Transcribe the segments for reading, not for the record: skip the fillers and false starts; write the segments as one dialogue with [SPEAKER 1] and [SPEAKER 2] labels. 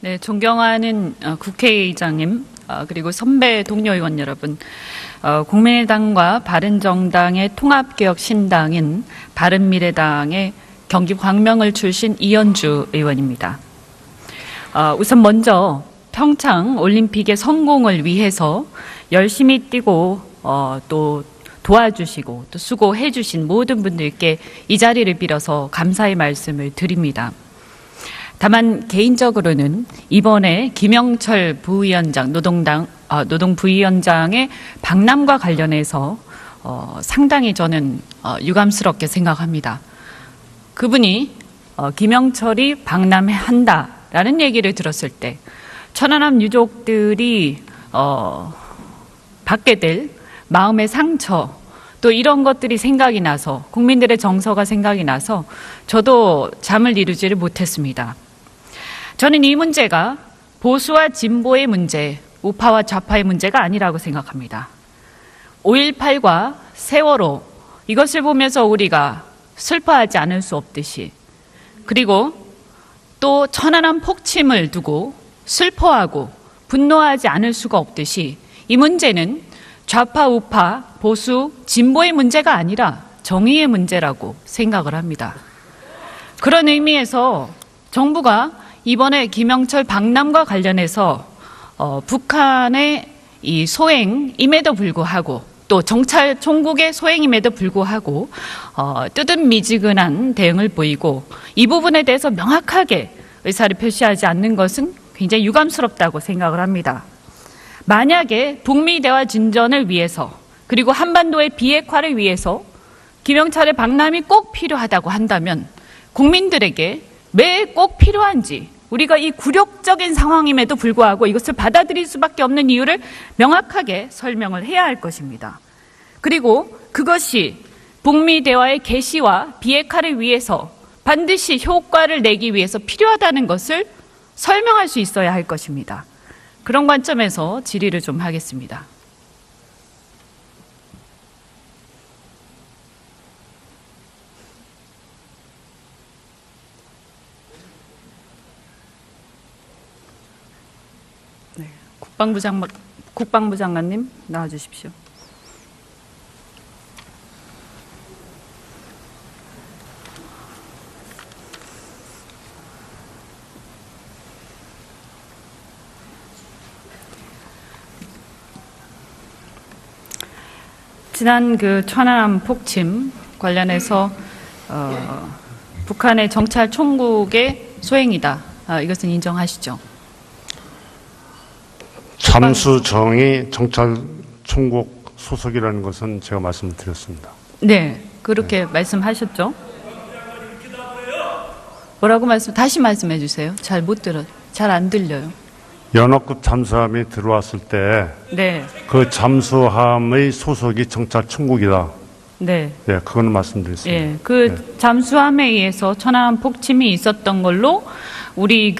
[SPEAKER 1] 네, 존경하는 국회의장님, 그리고 선배 동료 의원 여러분, 국민의당과 바른정당의 통합개혁 신당인 바른미래당의 경기 광명을 출신 이현주 의원입니다. 우선 먼저 평창 올림픽의 성공을 위해서 열심히 뛰고 또 도와주시고 또 수고해 주신 모든 분들께 이 자리를 빌어서 감사의 말씀을 드립니다. 다만 개인적으로는 이번에 김영철 부위원장, 노동부위원장의 방남과 관련해서 상당히 저는 유감스럽게 생각합니다. 그분이 김영철이 방남한다라는 얘기를 들었을 때 천안함 유족들이 받게 될 마음의 상처, 또 이런 것들이 생각이 나서 국민들의 정서가 생각이 나서 저도 잠을 이루지를 못했습니다. 저는 이 문제가 보수와 진보의 문제, 우파와 좌파의 문제가 아니라고 생각합니다. 5.18과 세월호, 이것을 보면서 우리가 슬퍼하지 않을 수 없듯이, 그리고 또 천안함 폭침을 두고 슬퍼하고 분노하지 않을 수가 없듯이 이 문제는 좌파, 우파, 보수, 진보의 문제가 아니라 정의의 문제라고 생각을 합니다. 그런 의미에서 정부가 이번에 김영철 방남과 관련해서 북한의 이 소행임에도 불구하고 또 정찰 총국의 소행임에도 불구하고 뜨뜻미지근한 대응을 보이고 이 부분에 대해서 명확하게 의사를 표시하지 않는 것은 굉장히 유감스럽다고 생각을 합니다. 만약에 북미 대화 진전을 위해서 그리고 한반도의 비핵화를 위해서 김영철의 방남이 꼭 필요하다고 한다면 국민들에게 왜 꼭 필요한지, 우리가 이 굴욕적인 상황임에도 불구하고 이것을 받아들일 수밖에 없는 이유를 명확하게 설명을 해야 할 것입니다. 그리고 그것이 북미 대화의 개시와 비핵화를 위해서 반드시 효과를 내기 위해서 필요하다는 것을 설명할 수 있어야 할 것입니다. 그런 관점에서 질의를 좀 하겠습니다. 네, 국방부 장관님 나와주십시오. 지난 천안함 폭침 관련해서 북한의 정찰 총국의 소행이다. 이것은 인정하시죠?
[SPEAKER 2] 잠수정이 정찰 총국 소속이라는 것은 제가 말씀을 드렸습니다.
[SPEAKER 1] 네, 그렇게 말씀하셨죠? 뭐라고 다시 말씀해 주세요. 잘 안 들려요.
[SPEAKER 2] 연합급 잠수함이 들어왔을 때
[SPEAKER 1] 네.
[SPEAKER 2] 그 잠수함의 소속이 정찰 총국이다.
[SPEAKER 1] 네.
[SPEAKER 2] 예, 그거는 말씀드렸습니다.
[SPEAKER 1] 예, 잠수함에 의해서 천안함 폭침이 있었던 걸로 우리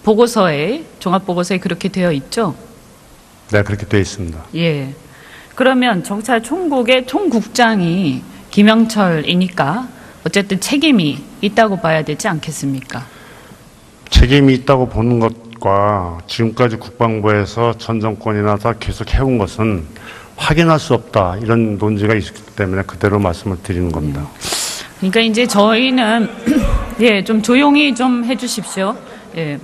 [SPEAKER 1] 보고서에, 종합보고서에 그렇게 되어 있죠?
[SPEAKER 2] 네, 그렇게 되어 있습니다.
[SPEAKER 1] 예. 그러면 정찰 총국의 총국장이 김영철이니까 어쨌든 책임이 있다고 봐야 되지 않겠습니까?
[SPEAKER 2] 책임이 있다고 보는 것과 지금까지 국방부에서 전 정권이나 다 계속 해온 것은 확인할 수 없다, 이런 논지가 있기 때문에 그대로 말씀을 드리는 겁니다.
[SPEAKER 1] 그러니까 이제 저희는 예, 좀 조용히 좀 해주십시오. 예.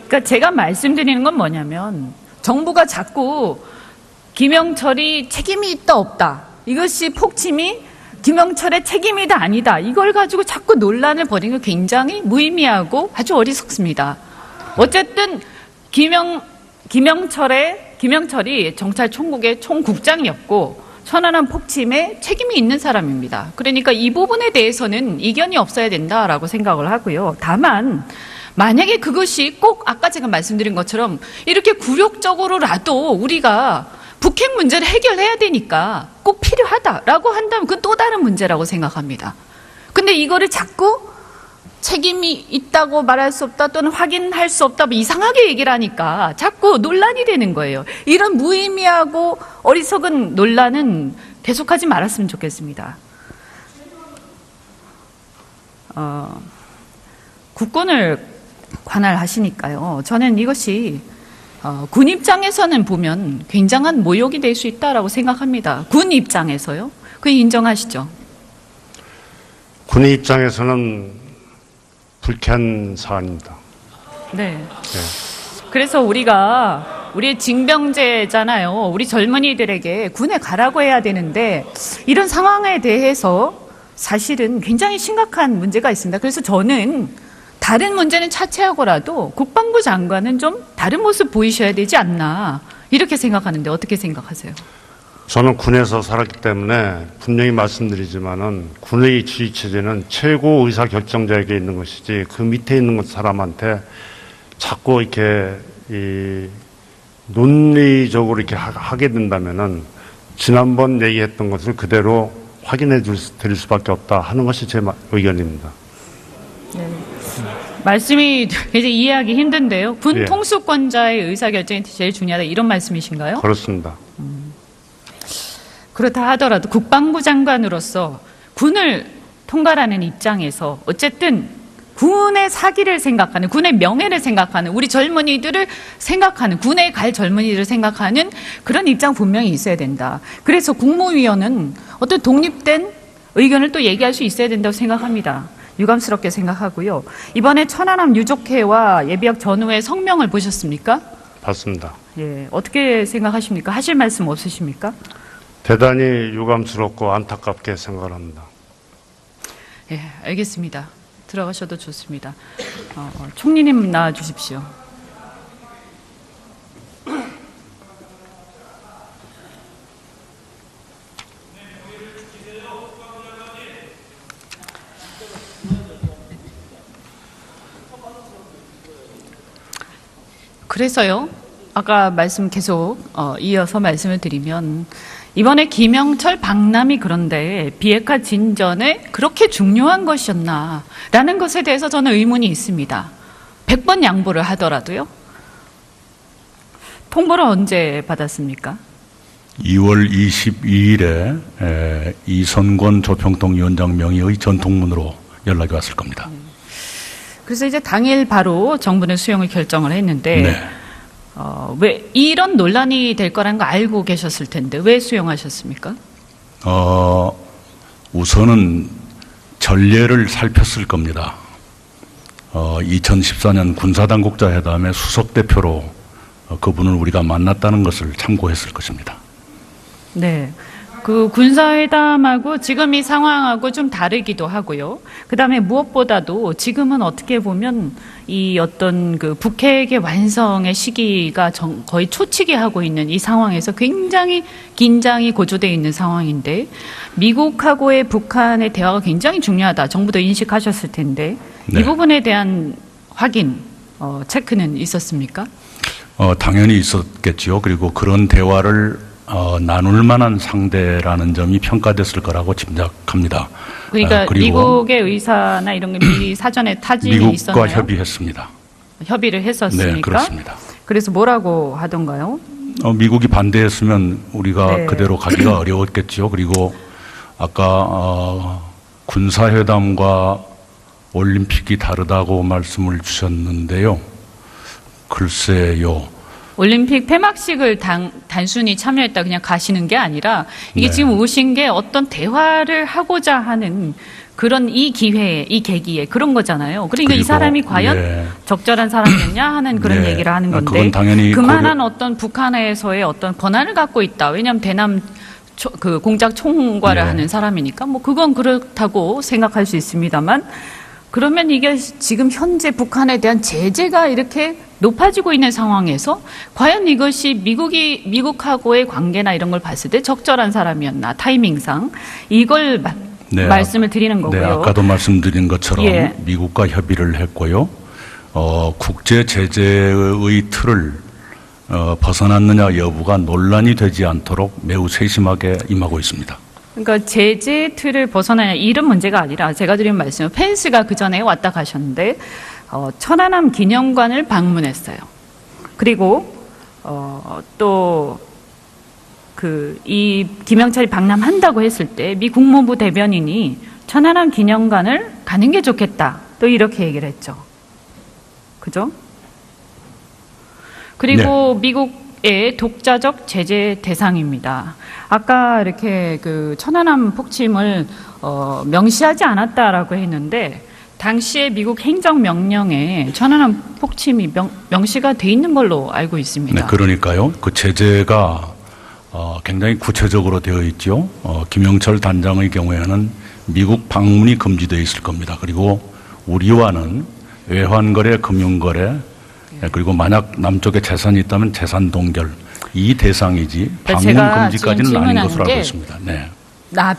[SPEAKER 1] 그러니까 제가 말씀드리는 건 뭐냐면 정부가 자꾸 김영철이 책임이 있다 없다, 이것이 폭침이 김영철의 책임이다 아니다, 이걸 가지고 자꾸 논란을 벌이는 게 굉장히 무의미하고 아주 어리석습니다. 어쨌든 김영철이 정찰 총국의 총국장이었고 천안함 폭침에 책임이 있는 사람입니다. 그러니까 이 부분에 대해서는 이견이 없어야 된다라고 생각을 하고요. 다만 만약에 그것이 꼭 아까 제가 말씀드린 것처럼 이렇게 굴욕적으로라도 우리가 북핵 문제를 해결해야 되니까 꼭 필요하다라고 한다면 그건 또 다른 문제라고 생각합니다. 근데 이거를 자꾸 책임이 있다고 말할 수 없다, 또는 확인할 수 없다, 뭐 이상하게 얘기를 하니까 자꾸 논란이 되는 거예요. 이런 무의미하고 어리석은 논란은 계속하지 말았으면 좋겠습니다. 국군을 관할하시니까요. 저는 이것이 군 입장에서는 보면 굉장한 모욕이 될 수 있다라고 생각합니다. 군 입장에서요. 그 인정하시죠?
[SPEAKER 2] 군의 입장에서는 불쾌한 사안입니다.
[SPEAKER 1] 네.
[SPEAKER 2] 네.
[SPEAKER 1] 그래서 우리의 징병제잖아요. 우리 젊은이들에게 군에 가라고 해야 되는데 이런 상황에 대해서 사실은 굉장히 심각한 문제가 있습니다. 그래서 저는 다른 문제는 차치하고라도 국방부 장관은 좀 다른 모습 보이셔야 되지 않나 이렇게 생각하는데 어떻게 생각하세요?
[SPEAKER 2] 저는 군에서 살았기 때문에 분명히 말씀드리지만은 군의 지휘 체제는 최고 의사 결정자에게 있는 것이지 그 밑에 있는 사람한테 자꾸 이렇게 논리적으로 이렇게 하게 된다면은 지난번 얘기했던 것을 그대로 확인해 드릴 수밖에 없다 하는 것이 제 의견입니다.
[SPEAKER 1] 네. 말씀이 이제 이해하기 힘든데요. 군
[SPEAKER 2] 예.
[SPEAKER 1] 통수권자의 의사결정이 제일 중요하다 이런 말씀이신가요?
[SPEAKER 2] 그렇습니다.
[SPEAKER 1] 그렇다 하더라도 국방부 장관으로서 군을 통괄하는 입장에서 어쨌든 군의 사기를 생각하는, 군의 명예를 생각하는, 우리 젊은이들을 생각하는, 군에 갈 젊은이들을 생각하는 그런 입장 분명히 있어야 된다. 그래서 국무위원은 어떤 독립된 의견을 또 얘기할 수 있어야 된다고 생각합니다. 유감스럽게 생각하고요. 이번에 천안함 유족회와 예비역 전후의 성명을 보셨습니까?
[SPEAKER 2] 봤습니다.
[SPEAKER 1] 예, 어떻게 생각하십니까? 하실 말씀 없으십니까?
[SPEAKER 2] 대단히 유감스럽고 안타깝게 생각을 합니다.
[SPEAKER 1] 예, 알겠습니다. 들어가셔도 좋습니다. 총리님 나와 주십시오. 그래서요, 아까 말씀 계속 이어서 말씀을 드리면 이번에 김영철 박람이 그런데 비핵화 진전에 그렇게 중요한 것이었나라는 것에 대해서 저는 의문이 있습니다. 100번 양보를 하더라도요. 통보를 언제 받았습니까?
[SPEAKER 3] 2월 22일에 이선권 조평통위원장 명의의 전통문으로 연락이 왔을 겁니다.
[SPEAKER 1] 그래서 이제 당일 바로 정부는 수용을 결정을 했는데
[SPEAKER 3] 네.
[SPEAKER 1] 왜 이런 논란이 될 거라는 거 알고 계셨을 텐데 왜 수용하셨습니까?
[SPEAKER 3] 우선은 전례를 살폈을 겁니다. 2014년 군사당국자 회담의 수석대표로 그분을 우리가 만났다는 것을 참고했을 것입니다.
[SPEAKER 1] 네. 그 군사회담하고 지금 이 상황하고 좀 다르기도 하고요. 그 다음에 무엇보다도 지금은 어떻게 보면 이 어떤 그 북핵의 완성의 시기가 거의 초치게 하고 있는 이 상황에서 굉장히 긴장이 고조되어 있는 상황인데 미국하고의 북한의 대화가 굉장히 중요하다. 정부도 인식하셨을 텐데
[SPEAKER 3] 네.
[SPEAKER 1] 이 부분에 대한 확인, 체크는 있었습니까?
[SPEAKER 3] 당연히 있었겠지요. 그리고 그런 대화를 나눌 만한 상대라는 점이 평가됐을 거라고 짐작합니다.
[SPEAKER 1] 그러니까 미국의 의사나 이런 게 미리 사전에 타진이
[SPEAKER 3] 미국과
[SPEAKER 1] 있었나요?
[SPEAKER 3] 협의했습니다.
[SPEAKER 1] 협의를 했었습니까?
[SPEAKER 3] 네, 그렇습니다.
[SPEAKER 1] 그래서 뭐라고 하던가요?
[SPEAKER 3] 미국이 반대했으면 우리가
[SPEAKER 1] 네.
[SPEAKER 3] 그대로 가기가 어려웠겠지요. 그리고 아까 군사회담과 올림픽이 다르다고 말씀을 주셨는데요. 글쎄요.
[SPEAKER 1] 올림픽 폐막식을 단순히 참여했다 그냥 가시는 게 아니라 이게
[SPEAKER 3] 네.
[SPEAKER 1] 지금 오신 게 어떤 대화를 하고자 하는 그런 이 기회에, 이 계기에 그런 거잖아요. 그러니까 이
[SPEAKER 3] 그리고,
[SPEAKER 1] 사람이 과연
[SPEAKER 3] 네.
[SPEAKER 1] 적절한 사람이었냐 하는 그런
[SPEAKER 3] 네.
[SPEAKER 1] 얘기를 하는 건데
[SPEAKER 3] 그건 당연히
[SPEAKER 1] 그만한 어떤 북한에서의 어떤 권한을 갖고 있다. 왜냐하면 대남 그 공작 총괄을
[SPEAKER 3] 네.
[SPEAKER 1] 하는 사람이니까 뭐 그건 그렇다고 생각할 수 있습니다만 그러면 이게 지금 현재 북한에 대한 제재가 이렇게 높아지고 있는 상황에서 과연 이것이 미국하고의 관계나 이런 걸 봤을 때 적절한 사람이었나 타이밍상 이걸
[SPEAKER 3] 네,
[SPEAKER 1] 말씀을 드리는 거고요.
[SPEAKER 3] 네, 아까도 말씀드린 것처럼
[SPEAKER 1] 예.
[SPEAKER 3] 미국과 협의를 했고요. 국제 제재의 틀을 벗어났느냐 여부가 논란이 되지 않도록 매우 세심하게 임하고 있습니다.
[SPEAKER 1] 그러니까 제재 틀을 벗어나냐 이런 문제가 아니라 제가 드린 말씀은 펜스가 그 전에 왔다 가셨는데 천안함 기념관을 방문했어요. 그리고 또 이 김영철이 방남한다고 했을 때 미 국무부 대변인이 천안함 기념관을 가는 게 좋겠다. 또 이렇게 얘기를 했죠. 그죠? 그리고 미국의 독자적 제재 대상입니다. 아까 이렇게 그 천안함 폭침을 명시하지 않았다라고 했는데 당시에 미국 행정명령에 천안함 폭침이 명시가 돼 있는 걸로 알고 있습니다.
[SPEAKER 3] 네, 그러니까요. 그 제재가 굉장히 구체적으로 되어 있죠. 김영철 단장의 경우에는 미국 방문이 금지되어 있을 겁니다. 그리고 우리와는 외환거래, 금융거래, 그리고 만약 남쪽에 재산이 있다면 재산 동결, 이 대상이지 방문 금지까지는 아닌 것으로 알고 있습니다. 네.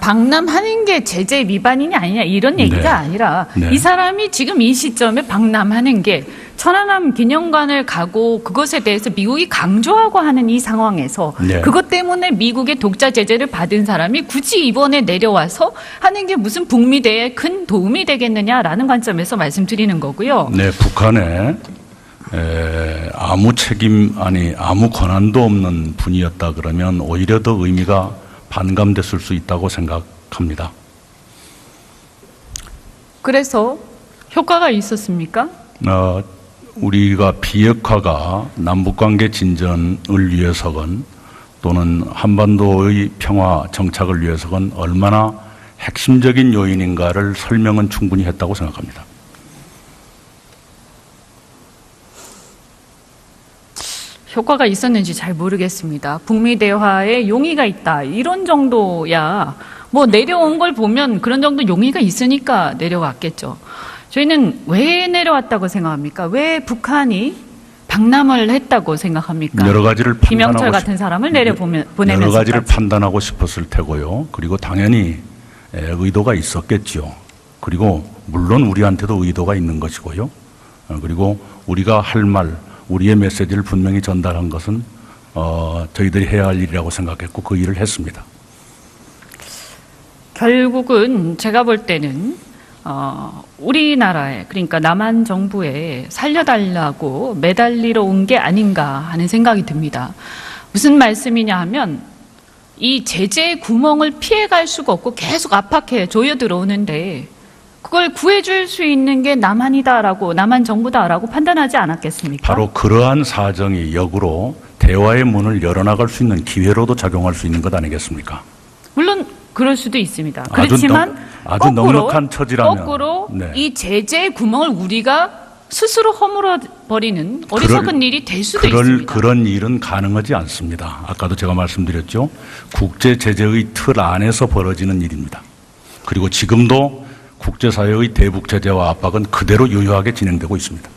[SPEAKER 1] 방남하는 게 제재 위반이냐 아니냐 이런 얘기가
[SPEAKER 3] 네.
[SPEAKER 1] 아니라
[SPEAKER 3] 네.
[SPEAKER 1] 이 사람이 지금 이 시점에 방남하는 게 천안함 기념관을 가고 그것에 대해서 미국이 강조하고 하는 이 상황에서
[SPEAKER 3] 네.
[SPEAKER 1] 그것 때문에 미국의 독자 제재를 받은 사람이 굳이 이번에 내려와서 하는 게 무슨 북미 대에 큰 도움이 되겠느냐라는 관점에서 말씀드리는 거고요.
[SPEAKER 3] 네, 북한에 아무 책임 아니 아무 권한도 없는 분이었다 그러면 오히려 더 의미가 반감됐을 수 있다고 생각합니다.
[SPEAKER 1] 그래서 효과가 있었습니까?
[SPEAKER 3] 우리가 비핵화가 남북관계 진전을 위해서건 또는 한반도의 평화 정착을 위해서건 얼마나 핵심적인 요인인가를 설명은 충분히 했다고 생각합니다.
[SPEAKER 1] 효과가 있었는지 잘 모르겠습니다. 북미 대화에 용의가 있다. 이런 정도야 뭐 내려온 걸 보면 그런 정도 용의가 있으니까 내려왔겠죠. 저희는 왜 내려왔다고 생각합니까? 왜 북한이 방남을 했다고 생각합니까?
[SPEAKER 3] 여러 가지를
[SPEAKER 1] 김영철 같은 사람을 보내면서
[SPEAKER 3] 여러 가지를 판단하고 싶었을 테고요. 그리고 당연히 의도가 있었겠죠. 그리고 물론 우리한테도 의도가 있는 것이고요. 그리고 우리가 할 말, 우리의 메시지를 분명히 전달한 것은 저희들이 해야 할 일이라고 생각했고 그 일을 했습니다. 결국은
[SPEAKER 1] 제가 볼 때는 우리나라에 그러니까 남한 정부에 살려달라고 매달리러 온 게 아닌가 하는 생각이 듭니다. 무슨 말씀이냐 하면 이 제재의 구멍을 피해갈 수가 없고 계속 압박해 조여 들어오는데 그걸 구해줄 수 있는 게 남한이다라고 남한 정부다라고 판단하지 않았겠습니까?
[SPEAKER 3] 바로 그러한 사정이 역으로 대화의 문을 열어나갈 수 있는 기회로도 작용할 수 있는 것 아니겠습니까?
[SPEAKER 1] 물론 그럴 수도 있습니다. 그렇지만
[SPEAKER 3] 아주 넉넉한 처지라면
[SPEAKER 1] 거꾸로
[SPEAKER 3] 네.
[SPEAKER 1] 이 제재의 구멍을 우리가 스스로 허물어버리는 어리석은 일이 될 수도 있습니다.
[SPEAKER 3] 그런 일은 가능하지 않습니다. 아까도 제가 말씀드렸죠. 국제 제재의 틀 안에서 벌어지는 일입니다. 그리고 지금도 국제사회의 대북 제재와 압박은 그대로 유효하게 진행되고 있습니다.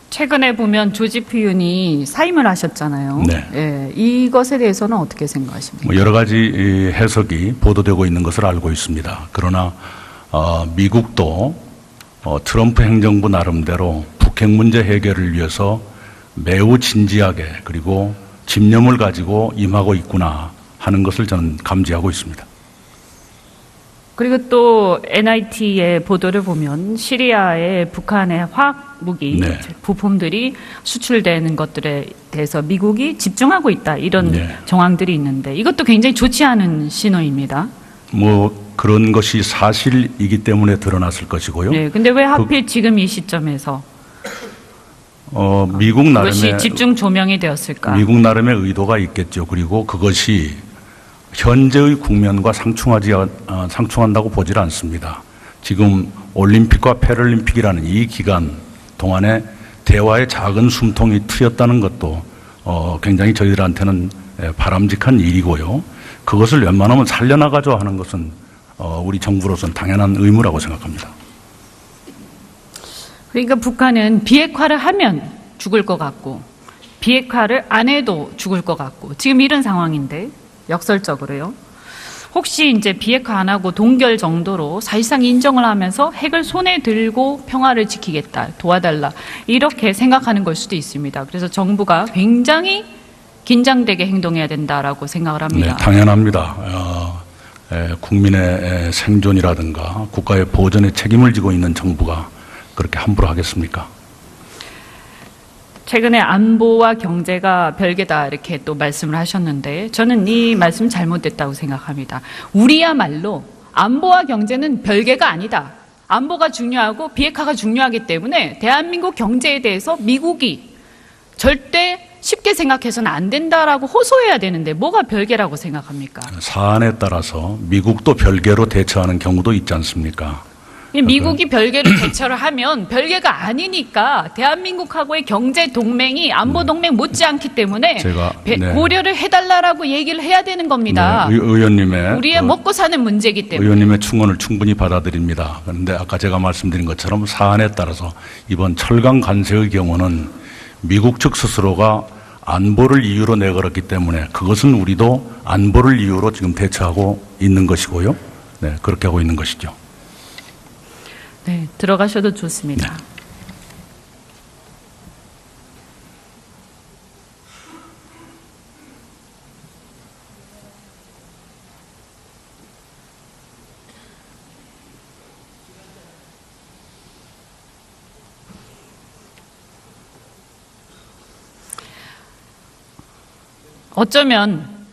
[SPEAKER 1] 최근에 보면 조지프 윤이 사임을 하셨잖아요.
[SPEAKER 3] 네.
[SPEAKER 1] 예, 이것에 대해서는 어떻게 생각하십니까?
[SPEAKER 3] 여러 가지 해석이 보도되고 있는 것을 알고 있습니다. 그러나 미국도 트럼프 행정부 나름대로 북핵 문제 해결을 위해서 매우 진지하게 그리고 집념을 가지고 임하고 있구나 하는 것을 저는 감지하고 있습니다.
[SPEAKER 1] 그리고 또 NIT의 보도를 보면 시리아에 북한의 화학 무기
[SPEAKER 3] 네.
[SPEAKER 1] 부품들이 수출되는 것들에 대해서 미국이 집중하고 있다 이런
[SPEAKER 3] 네.
[SPEAKER 1] 정황들이 있는데 이것도 굉장히 좋지 않은 신호입니다.
[SPEAKER 3] 뭐 그런 것이 사실이기 때문에 드러났을 것이고요.
[SPEAKER 1] 네, 근데 왜 하필 지금 이 시점에서
[SPEAKER 3] 미국 나름의
[SPEAKER 1] 그것이 집중 조명이 되었을까?
[SPEAKER 3] 미국 나름의 의도가 있겠죠. 그리고 그것이 현재의 국면과 상충한다고 보질 않습니다. 지금 올림픽과 패럴림픽이라는 이 기간 동안에 대화의 작은 숨통이 트였다는 것도 굉장히 저희들한테는 바람직한 일이고요. 그것을 웬만하면 살려나가자 하는 것은 우리 정부로서는 당연한 의무라고 생각합니다.
[SPEAKER 1] 그러니까 북한은 비핵화를 하면 죽을 것 같고 비핵화를 안 해도 죽을 것 같고 지금 이런 상황인데 역설적으로요. 혹시 이제 비핵화 안 하고 동결 정도로 사실상 인정을 하면서 핵을 손에 들고 평화를 지키겠다, 도와달라 이렇게 생각하는 걸 수도 있습니다. 그래서 정부가 굉장히 긴장되게 행동해야 된다라고 생각을 합니다.
[SPEAKER 3] 네, 당연합니다. 국민의 생존이라든가 국가의 보전에 책임을 지고 있는 정부가 그렇게 함부로 하겠습니까?
[SPEAKER 1] 최근에 안보와 경제가 별개다 이렇게 또 말씀을 하셨는데 저는 이 말씀 잘못됐다고 생각합니다. 우리야말로 안보와 경제는 별개가 아니다. 안보가 중요하고 비핵화가 중요하기 때문에 대한민국 경제에 대해서 미국이 절대 쉽게 생각해서는 안 된다라고 호소해야 되는데 뭐가 별개라고 생각합니까?
[SPEAKER 3] 사안에 따라서 미국도 별개로 대처하는 경우도 있지 않습니까?
[SPEAKER 1] 미국이 별개로 대처를 하면 별개가 아니니까 대한민국하고의 경제 동맹이 안보 동맹 못지않기 때문에
[SPEAKER 3] 제가, 네.
[SPEAKER 1] 고려를 해달라고 얘기를 해야 되는 겁니다.
[SPEAKER 3] 네, 의원님의
[SPEAKER 1] 우리의 먹고 사는 문제이기 때문에.
[SPEAKER 3] 의원님의 충언을 충분히 받아들입니다. 그런데 아까 제가 말씀드린 것처럼 사안에 따라서 이번 철강 관세의 경우는 미국 측 스스로가 안보를 이유로 내걸었기 때문에 그것은 우리도 안보를 이유로 지금 대처하고 있는 것이고요. 네, 그렇게 하고 있는 것이죠.
[SPEAKER 1] 네, 들어가셔도 좋습니다.
[SPEAKER 3] 네.
[SPEAKER 1] 어쩌면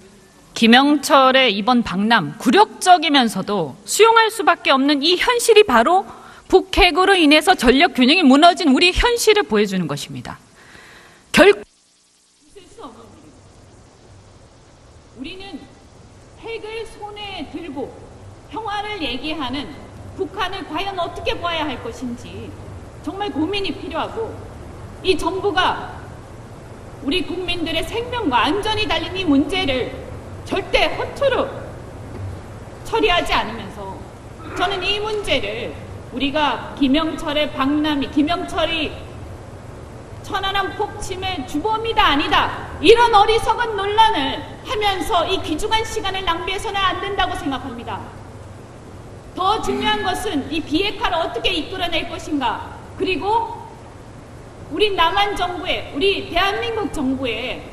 [SPEAKER 1] 김영철의 이번 방남 굴욕적이면서도 수용할 수밖에 없는 이 현실이 바로 북핵으로 인해서 전력 균형이 무너진 우리 현실을 보여주는 것입니다. 결코 있을 수 없는 우리는 핵을 손에 들고 평화를 얘기하는 북한을 과연 어떻게 봐야 할 것인지 정말 고민이 필요하고 이 정부가 우리 국민들의 생명과 안전이 달린 이 문제를 절대 허투루 처리하지 않으면서 저는 이 문제를 우리가 김영철의 방남이 김영철이 천안함 폭침의 주범이다 아니다 이런 어리석은 논란을 하면서 이 귀중한 시간을 낭비해서는 안 된다고 생각합니다. 더 중요한 것은 이 비핵화를 어떻게 이끌어낼 것인가 그리고 우리 남한 정부에 우리 대한민국 정부에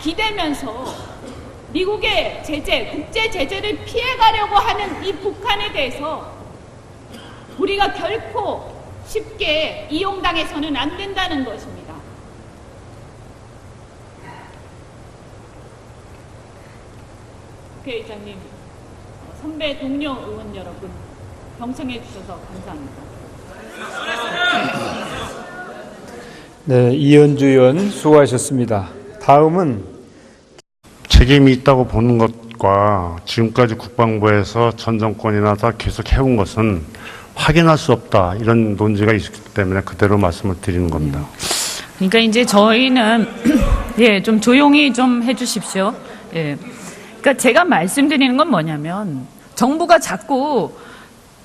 [SPEAKER 1] 기대면서 미국의 제재, 국제 제재를 피해가려고 하는 이 북한에 대해서 우리가 결코 쉽게 이용당해서는 안 된다는 것입니다. 국회의장님, 선배 동료 의원 여러분, 경청해 주셔서 감사합니다.
[SPEAKER 4] 네, 이현주 의원 수고하셨습니다. 다음은
[SPEAKER 2] 책임이 있다고 보는 것과 지금까지 국방부에서 전 정권이나 다 계속 해온 것은 확인할 수 없다 이런 논지가 있기 때문에 그대로 말씀을 드리는 겁니다.
[SPEAKER 1] 그러니까 이제 저희는 예, 좀 조용히 좀 해주십시오. 예, 그러니까 제가 말씀드리는 건 뭐냐면 정부가 자꾸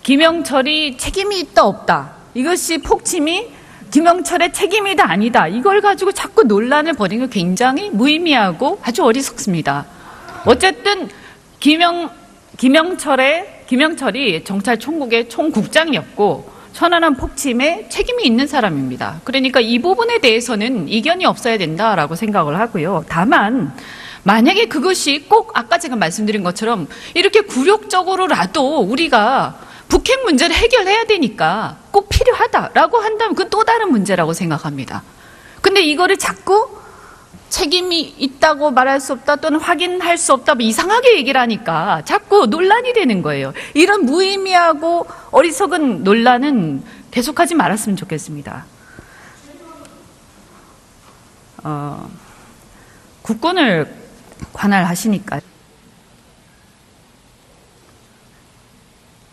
[SPEAKER 1] 김영철이 책임이 있다 없다 이것이 폭침이 김영철의 책임이다 아니다 이걸 가지고 자꾸 논란을 벌이는 게 굉장히 무의미하고 아주 어리석습니다. 어쨌든 김영철이 정찰총국의 총국장이었고 천안함 폭침에 책임이 있는 사람입니다. 그러니까 이 부분에 대해서는 이견이 없어야 된다라고 생각을 하고요. 다만 만약에 그것이 꼭 아까 제가 말씀드린 것처럼 이렇게 굴욕적으로라도 우리가 북핵 문제를 해결해야 되니까 꼭 필요하다라고 한다면 그건 또 다른 문제라고 생각합니다. 근데 이거를 자꾸 책임이 있다고 말할 수 없다 또는 확인할 수 없다 뭐 이상하게 얘기를 하니까 자꾸 논란이 되는 거예요. 이런 무의미하고 어리석은 논란은 계속하지 말았으면 좋겠습니다. 국군을 관할하시니까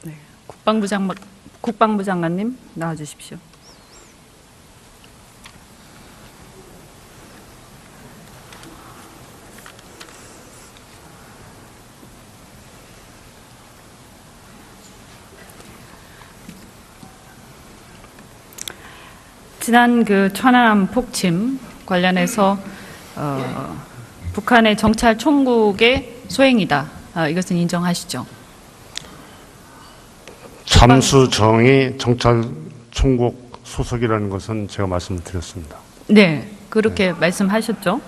[SPEAKER 1] 네, 국방부 장관님 나와주십시오. 지난 그 천안함 폭침 관련해서 북한의 정찰 총국의 소행이다. 이것은 인정하시죠?
[SPEAKER 2] 잠수정이 정찰총국 소속이라는 것은 제가 말씀드렸습니다.
[SPEAKER 1] 네, 그렇게 말씀하셨죠?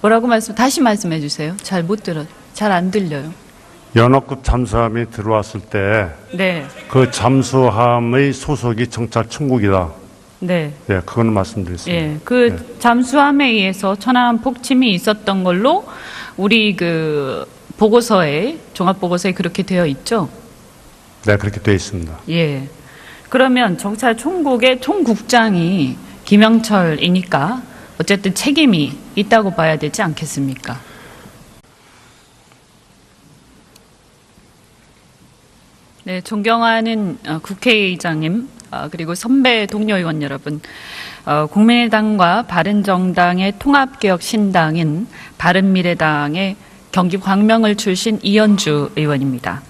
[SPEAKER 1] 뭐라고 다시 말씀해 주세요. 잘 못 들어요. 잘 안 들려요.
[SPEAKER 2] 연합급 잠수함이 들어왔을 때
[SPEAKER 1] 네,
[SPEAKER 2] 그 잠수함의 소속이 정찰총국이다.
[SPEAKER 1] 네.
[SPEAKER 2] 네, 그거는 말씀드렸습니다.
[SPEAKER 1] 예, 그 잠수함에 의해서 천안함 폭침이 있었던 걸로 우리 그 보고서에 종합 보고서에 그렇게 되어 있죠.
[SPEAKER 2] 네, 그렇게 되어 있습니다.
[SPEAKER 1] 예. 그러면 정찰총국의 총국장이 김영철이니까 어쨌든 책임이 있다고 봐야 되지 않겠습니까? 네, 존경하는 국회의장님, 그리고 선배 동료 의원 여러분, 국민의당과 바른정당의 통합개혁 신당인 바른미래당의 경기 광명을 출신 이현주 의원입니다.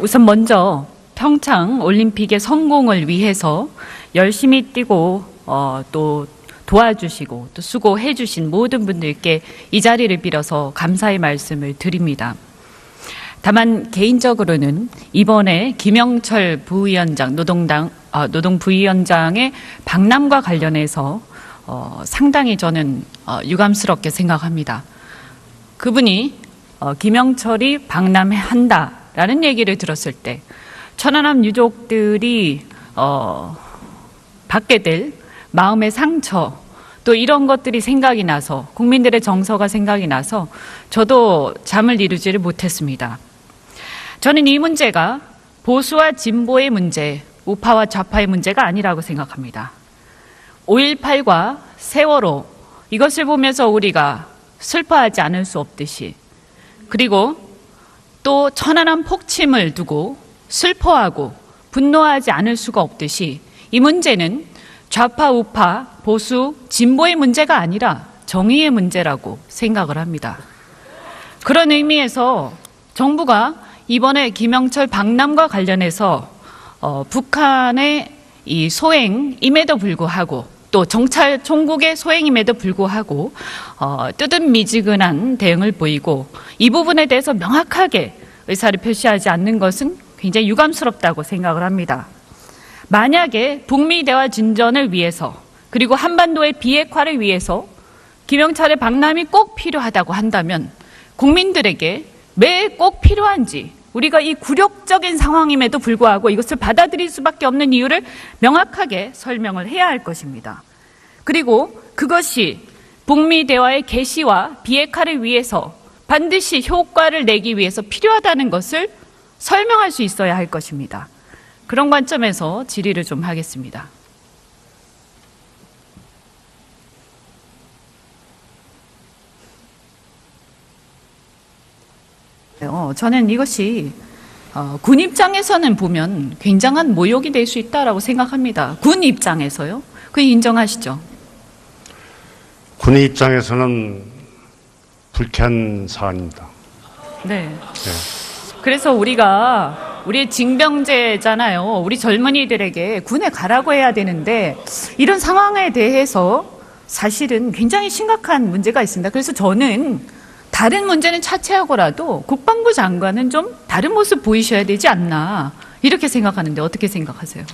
[SPEAKER 1] 우선 먼저 평창 올림픽의 성공을 위해서 열심히 뛰고 또 도와주시고 또 수고해 주신 모든 분들께 이 자리를 빌어서 감사의 말씀을 드립니다. 다만 개인적으로는 이번에 김영철 부위원장, 노동 부위원장의 방남과 관련해서 상당히 저는 유감스럽게 생각합니다. 그분이 김영철이 방남한다라는 얘기를 들었을 때 천안함 유족들이 받게 될 마음의 상처, 또 이런 것들이 생각이 나서 국민들의 정서가 생각이 나서 저도 잠을 이루지를 못했습니다. 저는 이 문제가 보수와 진보의 문제, 우파와 좌파의 문제가 아니라고 생각합니다. 5.18과 세월호, 이것을 보면서 우리가 슬퍼하지 않을 수 없듯이, 그리고 또 천안함 폭침을 두고 슬퍼하고 분노하지 않을 수가 없듯이 이 문제는 좌파, 우파, 보수, 진보의 문제가 아니라 정의의 문제라고 생각을 합니다. 그런 의미에서 정부가 이번에 김영철 방남과 관련해서 북한의 이 소행임에도 불구하고 또 정찰총국의 소행임에도 불구하고 뜨뜻미지근한 대응을 보이고 이 부분에 대해서 명확하게 의사를 표시하지 않는 것은 굉장히 유감스럽다고 생각을 합니다. 만약에 북미 대화 진전을 위해서 그리고 한반도의 비핵화를 위해서 김영철의 방남이 꼭 필요하다고 한다면 국민들에게 왜 꼭 필요한지 우리가 이 굴욕적인 상황임에도 불구하고 이것을 받아들일 수밖에 없는 이유를 명확하게 설명을 해야 할 것입니다. 그리고 그것이 북미 대화의 개시와 비핵화를 위해서 반드시 효과를 내기 위해서 필요하다는 것을 설명할 수 있어야 할 것입니다. 그런 관점에서 질의를 좀 하겠습니다. 저는 이것이 군 입장에서는 보면 굉장한 모욕이 될 수 있다고 생각합니다. 군 입장에서요? 그 인정하시죠?
[SPEAKER 2] 군의 입장에서는 불쾌한 사안입니다.
[SPEAKER 1] 네.
[SPEAKER 2] 네.
[SPEAKER 1] 그래서 우리의 징병제잖아요. 우리 젊은이들에게 군에 가라고 해야 되는데 이런 상황에 대해서 사실은 굉장히 심각한 문제가 있습니다. 그래서 저는 다른 문제는 차치하고라도 국방부 장관은 좀 다른 모습 보이셔야 되지 않나 이렇게 생각하는데 어떻게 생각하세요?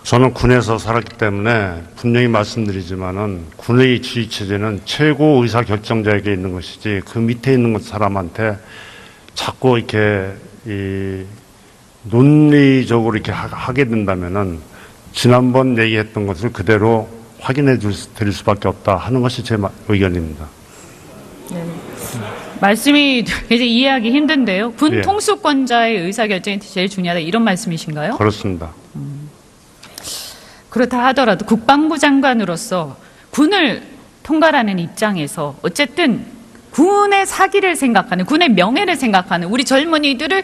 [SPEAKER 2] 저는 군에서 살았기 때문에 분명히 말씀드리지만은 군의 지휘체제는 최고 의사 결정자에게 있는 것이지 그 밑에 있는 사람한테 자꾸 이렇게 논리적으로 이렇게 하게 된다면은 지난번 얘기했던 것을 그대로 확인해 드릴 수밖에 없다 하는 것이 제 의견입니다.
[SPEAKER 1] 네. 말씀이 굉장히 이해하기 힘든데요. 군
[SPEAKER 2] 예.
[SPEAKER 1] 통수권자의 의사결정이 제일 중요하다 이런 말씀이신가요?
[SPEAKER 2] 그렇습니다.
[SPEAKER 1] 그렇다 하더라도 국방부 장관으로서 군을 통괄하는 입장에서 어쨌든 군의 사기를 생각하는, 군의 명예를 생각하는 우리 젊은이들을